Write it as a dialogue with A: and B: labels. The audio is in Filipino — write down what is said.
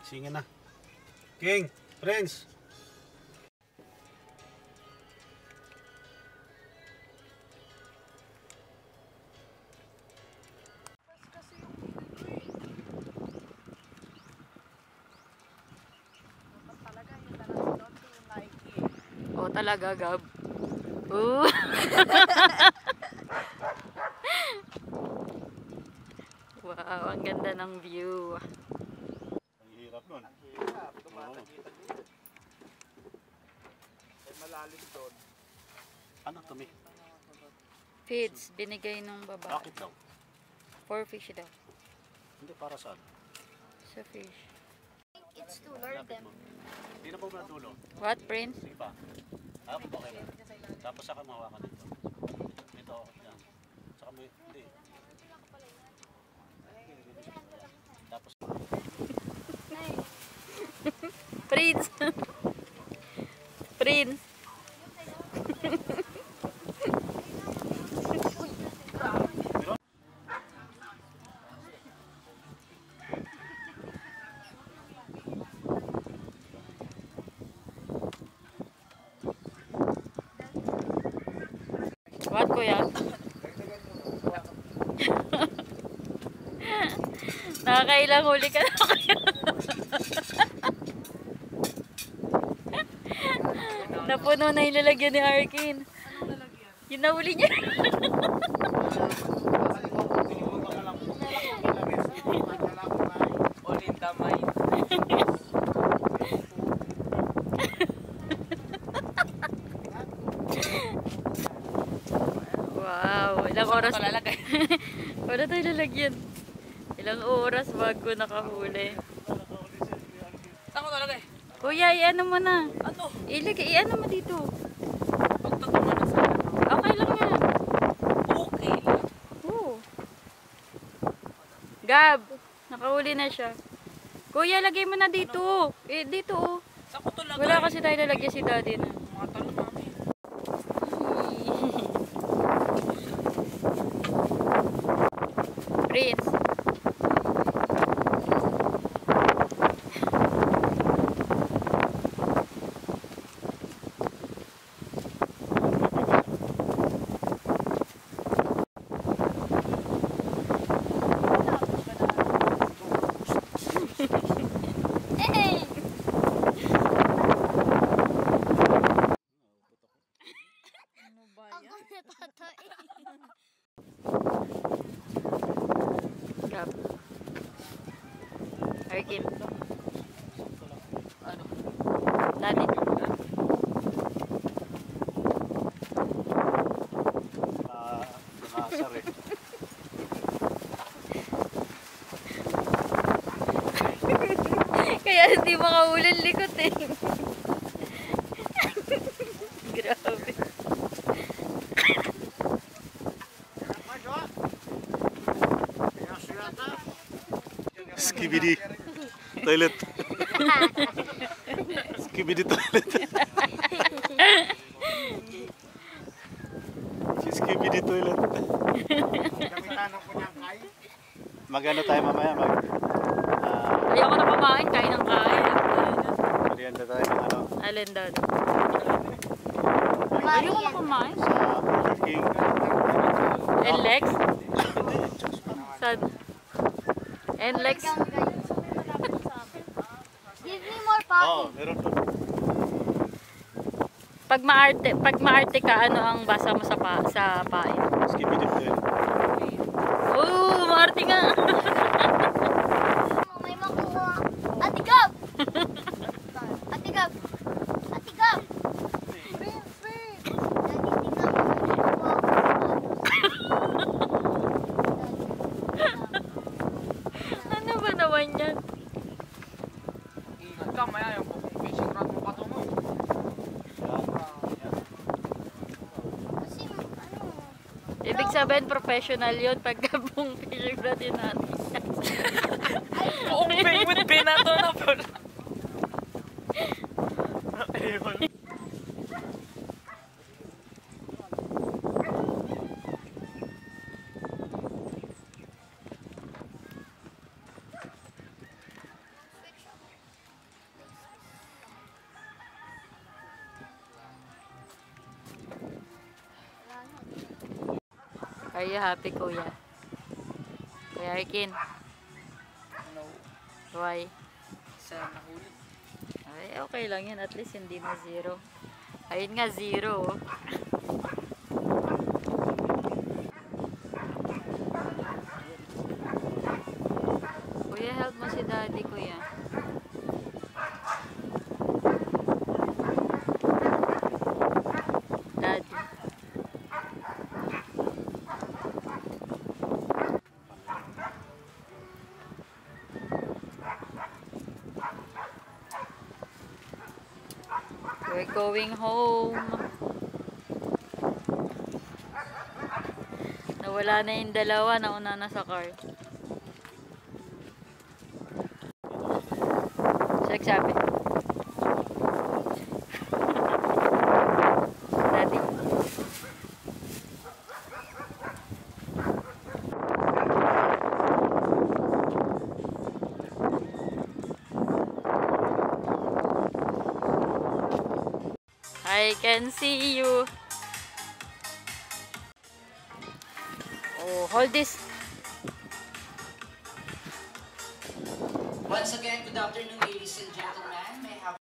A: Sige na. King, Prince.
B: Oh, talaga, Gab. Ooh. Wow, ang ganda ng view.
A: Ang hirap nun.
C: Ang hirap. Tumatagitag dito. Ay malalim doon.
A: Ano to, Mi?
B: Feeds, binigay nung babae.
A: Bakit daw?
B: For fish daw.
A: Hindi, para saan?
B: Sa fish.
D: It's to lure them.
A: Hindi na po ba dulo?
B: What, Prince?
A: Sige pa. Okay na. Tapos saka mahawakan dito. Ito, yan. Saka may, hindi. Tapos,
B: Prince! Prince! What, kuya? Nakakailang huli ka na kuya. Napuno na yung lalagyan ni Arkin. Yung nahuli niya. Wow, ilang oras lalagay? Wala tayo lalagyan. Ilang oras bago nakahuli.
C: Saan ko talaga eh?
B: Kuya, i-ano mo na.
C: Ano?
B: Ilagay, i-ano mo dito.
C: Pagtatama na sa
B: Okay lang yan.
C: okay lang.
B: Oo. Gab, nakahuli na siya. Kuya, lagay mo na dito. Eh, dito oh.
C: Saan ko talaga
B: Wala kasi tayo lalagyan si daddy na.
C: mga talong namin.
B: Prince. Gab. Arkin.
C: Ano?
B: Daddy.
A: nakasar eh.
B: Kaya hindi makahuli ang likot eh. Grabe.
A: Skibidi toilet. Skibidi toilet. Si Skibidi toilet. Magano tayo mamaya
B: Ayoko na kumain, kain ng kain.
A: merienda tayo ng ano
B: Alin daw? Ayoko na kumain.
A: sa King.
B: And Lex? Sad. And Lex?
D: Give me more
A: Oh,
D: pocket.
A: meron to.
B: Pag maarte ka, ano ang basa mo sa pain?
A: Skibidi toilet.
B: Oh, maarte nga.
D: May makuha. Ate Gab! Ate Gab! Ate Gab!
B: Ano ba naman yan?
C: Ingat ka, maya yung fishing rod mo pato mo.
D: Kasi ano,
B: Ibig sabihin, professional yun pagka buong fishing rod yun natin.
C: Open with pinato na pala. Ayun.
B: Are you happy, Kuya? Kuya Arkin,
C: No.
B: why?
C: Sana nahuli.
B: Ay, okay lang yan. At least hindi na 0. Ayun nga, 0. Oh. Kuya, help mo si Daddy, Kuya. Daddy. We're going home. Nawala na yung dalawa, nauna na sa car. Check sabi. Daddy. I can see you. Oh, hold this.
E: Once again, good afternoon, ladies and gentlemen.